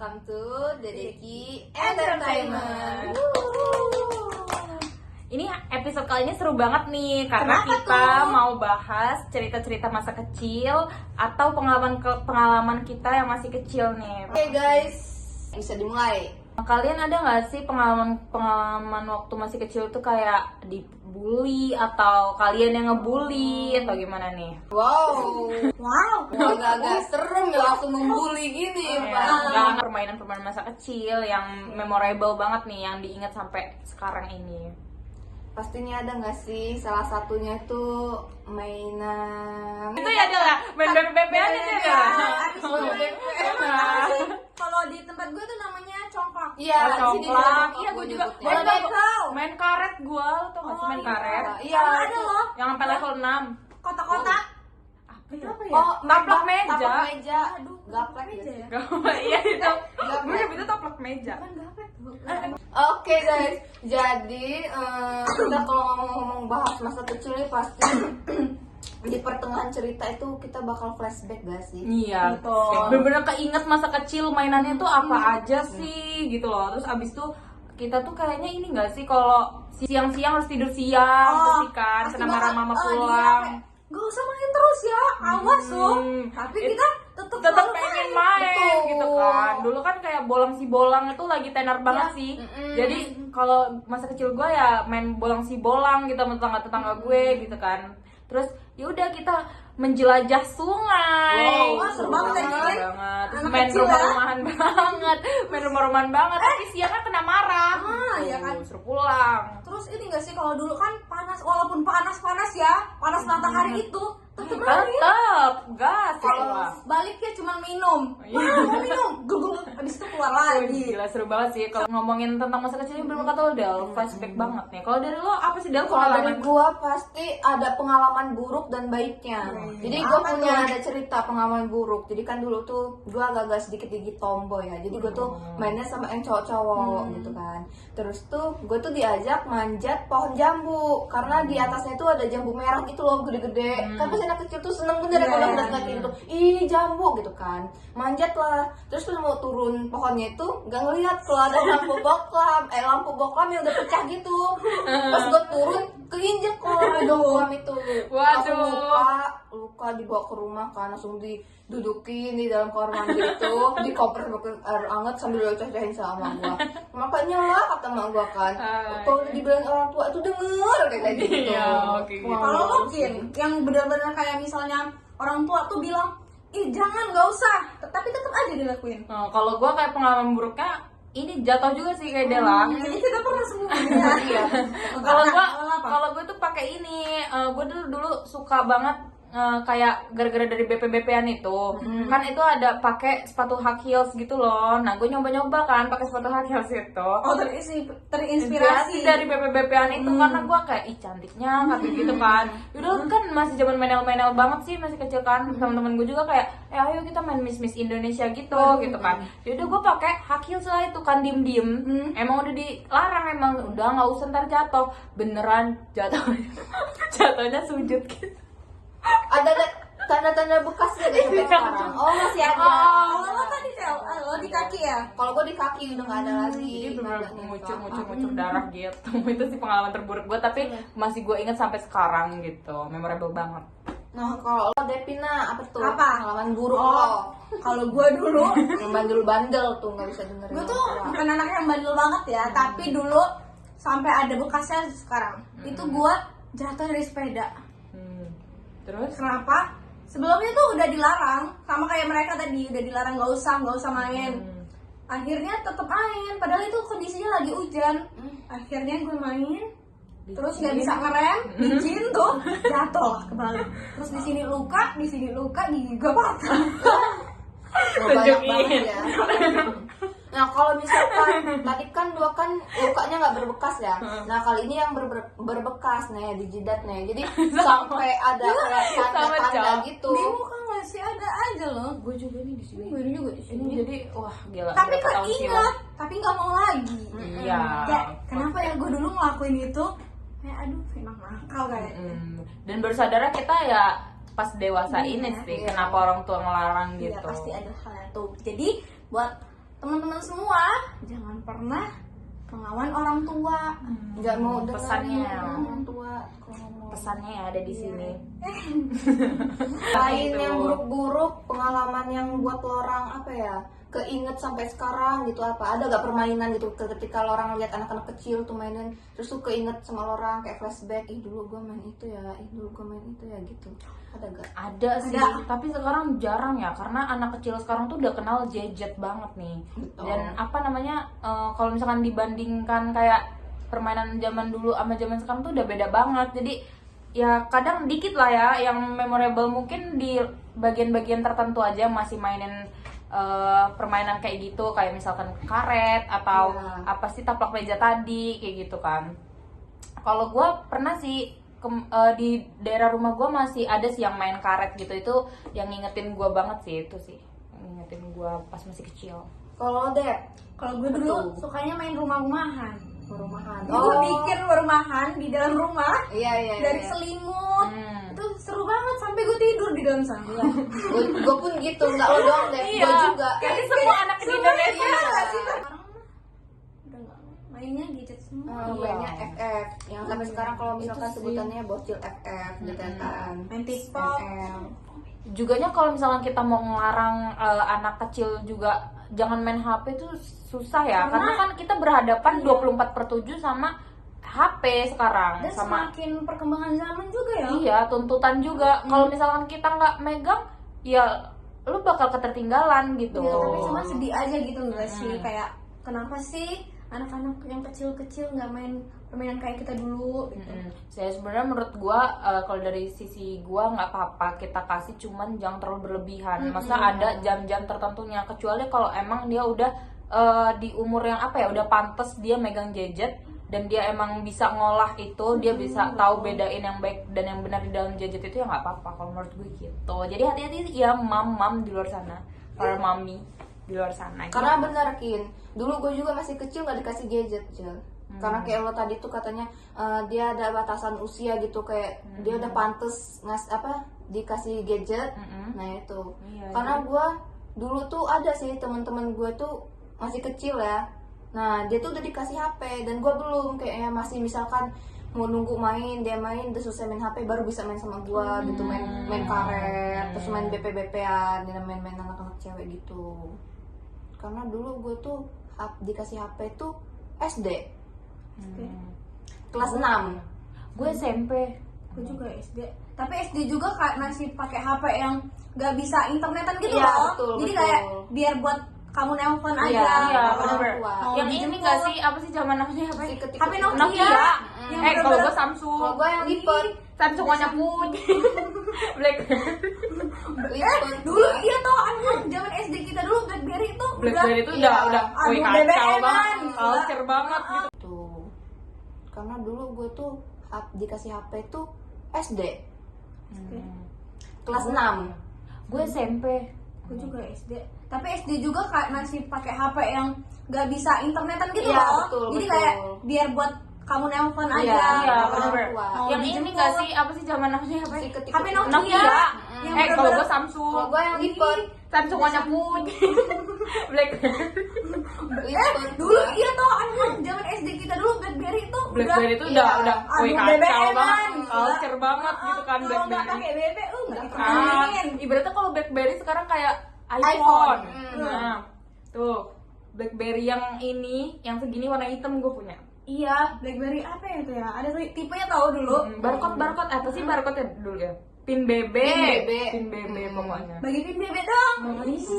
welcome to Dedeki Entertainment. Ini episode kali ini seru banget nih karena kita mau bahas cerita-cerita masa kecil atau pengalaman kita yang masih kecil nih. Oke guys, bisa dimulai. Kalian ada nggak sih pengalaman waktu masih kecil tuh kayak dibully atau kalian yang ngebully atau gimana nih? Wow, agak-agak serem ya langsung membuli gini Pak. Jangan permainan-permainan masa kecil yang memorable banget nih yang diingat sampai sekarang ini. Pastinya ada nggak sih salah satunya tuh mainan. Itu ya adalah main BBB-an itu ya. Kalau di tempat gue tuh namanya congklak. Iya, Congklak. Iya, gue juga nyebutnya. main karet gue, tau gak sih main karet? Iya, Ada loh Yang sampai level 6. kotak-kotak. Apa ya? Oh, Taplak meja. Taplak meja. Aduh, Gaplek meja ya. Iya itu. Gaplek. Gue nyebutnya taplak meja. Kan gaplek tuh. Oke guys, jadi kita kalau ngomong bahas masa kecil ini pasti di pertengahan cerita itu kita bakal flashback gak sih? Iya, Betul. bener-bener keinget masa kecil mainannya tuh apa aja sih gitu loh. Terus abis itu kita tuh kayaknya ini gak sih kalau siang-siang harus tidur siang, terus kan kena marah mama pulang. Gak usah main terus ya, awas loh. Tapi kita tetap pengen main Betul. gitu kan. Dulu kan kayak bolang si bolang itu lagi tenar banget sih. Jadi kalau masa kecil gue ya main bolang si bolang gitu sama tetangga gue gitu kan. Terus ya udah kita menjelajah sungai. Wow, seru banget ya, Jin. Banget. Terus Anak main kecil ya. rumah-rumahan banget. Main rumah-rumahan banget. Tapi siangnya kena marah. Iya kan. Suruh pulang. Terus ini gak sih kalau dulu kan panas, walaupun panas ya, panas matahari itu tetep main. Tetep gas. Kalau baliknya cuma minum, mau minum, gugur, habis itu keluar lagi. Gila seru banget sih kalau ngomongin tentang masa kecil ini belum kata lo Del, flashback banget nih. Kalau dari lo apa sih Del Kalau dari pengalaman? gua pasti ada pengalaman buruk dan baiknya. Jadi gua Apa punya tuh? ada cerita pengalaman buruk. Jadi kan dulu tuh gua agak-agak sedikit gigi tomboy ya. Jadi gua tuh mainnya sama yang cowok-cowok gitu kan. Terus tuh gua tuh diajak manjat pohon jambu karena di atasnya tuh ada jambu merah gitu loh, gede-gede. Kan pas anak kecil tuh seneng bener ya kalau ngeliat kayak gitu. Ih, jambu gitu kan. Manjat lah. Terus tuh mau turun pohonnya itu gak ngeliat kalau ada lampu boklam yang udah pecah gitu. Pas gua turun keinjek kalau lampu boklam itu. Langsung luka dibawa ke rumah kan, langsung didudukin di dalam kamar mandi itu, dikoper pakai air hangat sambil dioceh-ocehin sama gua. Makanya lah kata mak gua kan, kalau dibilang orang tua itu denger kayak gitu. Iya, oke, gitu. Kalau mungkin yang benar-benar kayak misalnya orang tua tuh bilang, ih jangan, gak usah, tapi tetap aja dilakuin. Nah, kalau gue kayak pengalaman buruknya ini jatuh juga sih kayak Dela. Jadi kita pernah semuanya. Iya. Kalau gue tuh pakai ini, gue dulu suka banget kayak gara-gara dari BP-BP-an itu, kan itu ada pakai sepatu high heels gitu loh. Nah gue nyoba-nyoba kan pakai sepatu high heels itu. Oh, terinspirasi Dari BP-BP-an itu karena gue kayak ih cantiknya kata gitu kan. Yaudah kan masih zaman menel-menel banget sih, masih kecil kan. Teman-teman gue juga kayak ayo kita main Miss Indonesia gitu gitu kan. Yaudah gue pakai high heels lah itu kan diem-diem. Emang udah dilarang, emang udah nggak usah ntar jatuh. Beneran jatuh. Jatuhnya sujud gitu. Ada tanda-tanda bekasnya deh sampai sekarang. Oh, masih ada. Kalau lo tadi lo di kaki ya? Kalau gua di kaki udah nggak ada lagi. Jadi bener Tandanya ngucur darah gitu. Itu sih pengalaman terburuk gue, tapi masih gue inget sampai sekarang gitu. Memorable banget. Nah, kalau lo Devina apa tuh? Apa? Pengalaman buruk Oh, lo. kalau gue dulu, Yang bandel-bandel tuh nggak bisa dengerin. gue orang tuh tua. bukan anak yang bandel banget ya, tapi dulu sampai ada bekasnya sekarang. Itu gue jatuh dari sepeda. Terus? Kenapa? Sebelumnya tuh udah dilarang, sama kayak mereka tadi udah dilarang nggak usah main. Akhirnya tetap main, padahal itu kondisinya lagi hujan. Akhirnya gue main, terus nggak bisa ngerem, izin tuh jatuh kebalik. Terus di sini luka, di gigi gue patah. Oh, banyak banget ya. Nah, kalau misalkan tadi kan dua kan lukanya nggak berbekas ya. Nah, kali ini yang berbekas nih di jidat nih. Jadi sampai ada kayak tanda-tanda gitu. Di muka masih ada aja loh. Gue juga nih di sini. Gue juga di sini. Ini jadi wah gila. Tapi berapa tahun silam. keinget, tapi nggak mau lagi. Iya. Kayak kenapa ya gue dulu ngelakuin itu? Kayak aduh, emang nakal kayaknya. Dan baru sadarnya kita ya pas dewasa ini sih, Iya. kenapa orang tua ngelarang Iya, gitu. pasti ada hal itu. Jadi buat teman-teman semua jangan pernah melawan orang tua. Nggak mau dengerin Pesannya. orang tua kalau ngomong. Pesannya ya ada di sini. Lain Gitu. yang buruk-buruk, pengalaman yang buat lo orang apa ya, keinget sampai sekarang gitu apa? Ada gak permainan gitu ketika lo orang lihat anak-anak kecil tuh mainin, terus tuh keinget sama lo orang kayak flashback, ih dulu gue main itu ya, ih dulu gue main itu ya gitu. Ada gak? Ada sih, tapi sekarang jarang ya karena anak kecil sekarang tuh udah kenal gadget banget nih. Betul. Dan apa namanya, kalau misalkan dibandingkan kayak permainan zaman dulu sama zaman sekarang tuh udah beda banget. Jadi ya kadang dikit lah ya yang memorable, mungkin di bagian-bagian tertentu aja masih mainin permainan kayak gitu, kayak misalkan karet atau Iya. apa sih taplak meja tadi kayak gitu kan. Kalau gue pernah sih di daerah rumah gue masih ada sih yang main karet gitu, itu yang ngingetin gue banget sih, itu sih ngingetin gue pas masih kecil. Kalau lo Dep, Kalau gue dulu sukanya main rumah-rumahan. perumahan. Gue bikin rumahan di dalam rumah Iya. dari selimut. Itu seru banget sampai gue tidur di dalam sana. Gue pun gitu, nggak lo doang Dep, Iya. gue juga. Kayaknya semua anak di Indonesia. Iya nggak sih? Sekarang mah udah nggak mainnya gadget semua. Mainnya FF, yang sampai sekarang kalau misalkan Itu sih. sebutannya bocil FF gitu kan. Main TikTok. ML. Juganya kalau misalkan kita mau ngelarang anak kecil juga jangan main HP itu susah ya, karena kan kita berhadapan 24/7 sama HP sekarang. Dan Sama semakin perkembangan zaman juga ya. iya, tuntutan juga. Kalau misalkan kita nggak megang, ya lu bakal ketertinggalan gitu. Iya, tapi cuma sedih aja gitu nggak sih? Kayak kenapa sih anak-anak yang kecil-kecil nggak main permainan kayak kita dulu gitu. Saya sebenarnya menurut gua kalau dari sisi gua nggak apa-apa kita kasih, cuman jangan terlalu berlebihan. Masa ada jam-jam tertentunya, kecuali kalau emang dia udah di umur yang apa ya, udah pantas dia megang gadget dan dia emang bisa ngolah itu, dia bisa tahu bedain yang baik dan yang benar di dalam gadget itu, ya nggak apa-apa kalau menurut gue gitu. Jadi hati-hati ya mam di luar sana, para mami di luar sana. Karena benar Kin, dulu gue juga masih kecil nggak dikasih gadget Cil. Karena kayak lo tadi tuh katanya dia ada batasan usia gitu, kayak dia udah pantas dikasih gadget. Nah itu. Iya, Karena gue dulu tuh ada sih teman-teman gue tuh masih kecil ya. Nah dia tuh udah dikasih HP dan gue belum, kayaknya masih misalkan mau nunggu main, dia main udah selesai main HP baru bisa main sama gue gitu, main karet, terus main BP-BP-an, dan main anak-anak cewek gitu. Karena dulu gue tuh dikasih HP tuh SD kelas 6. Gue SMP. Gue juga SD. Tapi SD juga masih pakai HP yang nggak bisa internetan gitu Iya, loh. betul, Jadi betul. kayak biar buat kamu nelpon aja. Iya, orang bener. tua. Mau Yang ini dijemput. nggak sih, apa sih zaman namanya apa? Si ketik- HP Nokia. Nokia. Yang Kalau bener-bener- gue Samsung. Kalau gue yang lipat, Samsung warna putih. lipat. Dulu iya tau anak zaman SD kita dulu BlackBerry itu BlackBerry itu iya, udah wih, aduh, kacau BBM-an, banget, gila. culture banget gitu. Tuh. Karena dulu gue tuh dikasih HP tuh SD kelas 6. Gue SMP. Gue juga SD. Tapi SD juga masih pakai HP yang nggak bisa internetan gitu Iya, loh. betul, Jadi betul. kayak biar buat kamu nelpon aja. Iya, Iya, orang bener. tua. Mau Yang ini dijemput. nggak sih, apa sih zaman namanya apa? Si ketik- HP Nokia. Nokia. Yang Kalau bener-bener- gue Samsung. Kalau gue yang lipat. Samsung warna putih. BlackBerry. Lipat. Dulu iya tau anak zaman SD kita dulu BlackBerry itu BlackBerry itu iya. udah wih, Aduh, kacau BBM-an, banget, gila. culture banget gitu kan Kalau nggak BlackBerry. pakai BB nggak Ah, diperhatiin. ibaratnya kalau BlackBerry sekarang kayak iPhone. iPhone. Hmm. Nah, tuh BlackBerry yang ini, yang segini warna hitam gue punya. Iya, BlackBerry apa ya itu ya? Ada tuh tipenya tahu dulu. Barcode apa sih barcode ya dulu ya? Pin BB. Pin BB. Pokoknya. Bagi pin BB dong.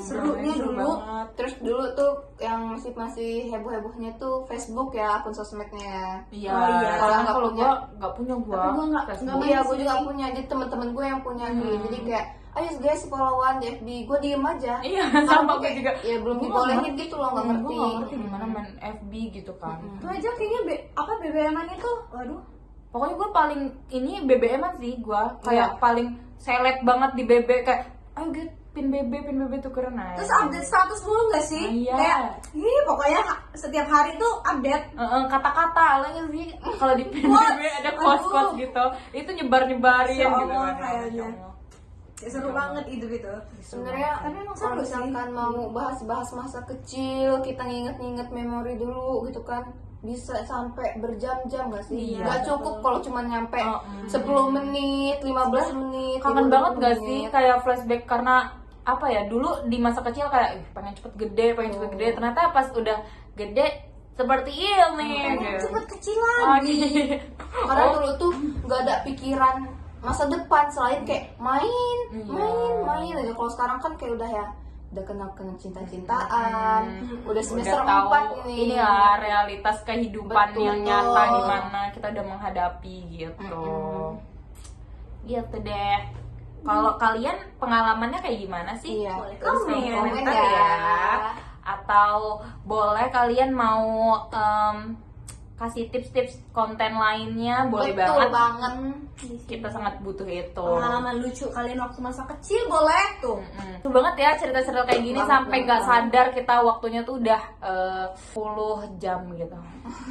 Serunya Seru dulu. banget. Terus dulu tuh yang masih heboh-hebohnya tuh Facebook ya, akun sosmednya. Iya, Oh, iya. karena Nggak kalau punya. gua nggak punya gua. Tapi gua nggak Facebook. main Iya, gue sih. juga punya. Jadi teman-teman gue yang punya gitu. Jadi kayak, ayo guys followan di FB. Gue diem aja. Iya, Karena sama gue gue juga. Ya belum Gua dibolehin nggak gitu loh, nggak Gua ngerti. nggak ngerti gimana main FB gitu kan. Itu aja kayaknya BBM-an itu, waduh. Pokoknya gue paling ini BBM-an sih gue, kayak paling seleb banget di BB, kayak ayo get pin BB tukeran aja. Terus update status dulu nggak sih? Ah, iya. Kayak, pokoknya setiap hari tuh update. Kata-kata lagi sih kalau di pin Quotes. BB ada quotes Aduh. gitu, itu nyebar-nyebarin Masya gitu Allah, kan. kayaknya. Masya Allah. Seru banget hidup itu. Sebenarnya Tapi emang kalau seru sih. misalkan mau bahas-bahas masa kecil, kita nginget-nginget memori dulu gitu kan, bisa sampai berjam-jam gak sih? Iya, Gak cukup kalau cuma nyampe Oh, 10 menit, 15 menit. Kangen 20 banget gak sih menit. kayak flashback, karena apa ya, dulu di masa kecil kayak pengen cepet gede, ternyata pas udah gede seperti ini Pengen gitu. cepet kecil Oh, lagi. iya. Karena dulu tuh gak ada pikiran masa depan selain kayak main aja. Kalau sekarang kan kayak udah ya, udah kenal cinta-cintaan, udah semester Udah tahu 4 ini. inilah realitas kehidupan Betul. yang nyata di mana kita udah menghadapi gitu. Gitu deh. Kalau kalian pengalamannya kayak gimana sih? Iya. Boleh Tulis di komen komentar ya. Atau boleh kalian mau kasih tips-tips konten lainnya, boleh Betul banget. banget. Kita sangat butuh itu. Pengalaman lucu kalian waktu masa kecil boleh tuh. Seru banget ya cerita-cerita kayak gini, Banget, sampai nggak banget. sadar kita waktunya tuh udah 10 jam gitu.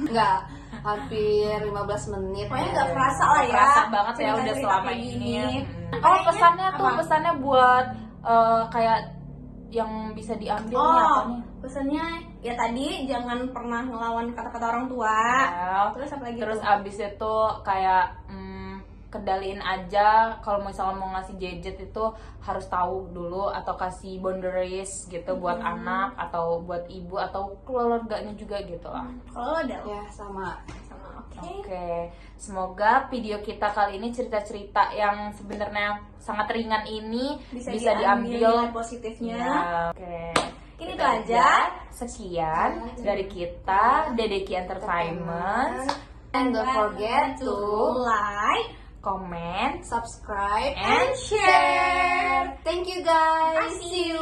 Enggak, hampir 15 menit. Pokoknya nggak kerasa lah ya. Kerasa banget ya udah cerita-cerita selama kayak ini. gini. Oh, pesannya tuh Apa? pesannya buat kayak yang bisa diambil nih apa Oh, nih? pesannya ya tadi jangan pernah ngelawan kata-kata orang tua. Ya. Terus apa lagi? Terus tuh? abis itu kayak kendaliin aja, kalau misalnya mau ngasih gadget itu harus tahu dulu, atau kasih boundaries gitu buat anak atau buat ibu atau keluarganya juga gitu lah. Kalau lo ada Ya, sama. sama Oke, semoga video kita kali ini cerita-cerita yang sebenarnya sangat ringan ini bisa diambil nilai positifnya. Ya, oke. Ini Itu tuh aja. Sekian dari kita, Dedeki Entertainment. And don't forget to like Comment subscribe and and share. Thank you guys. See you.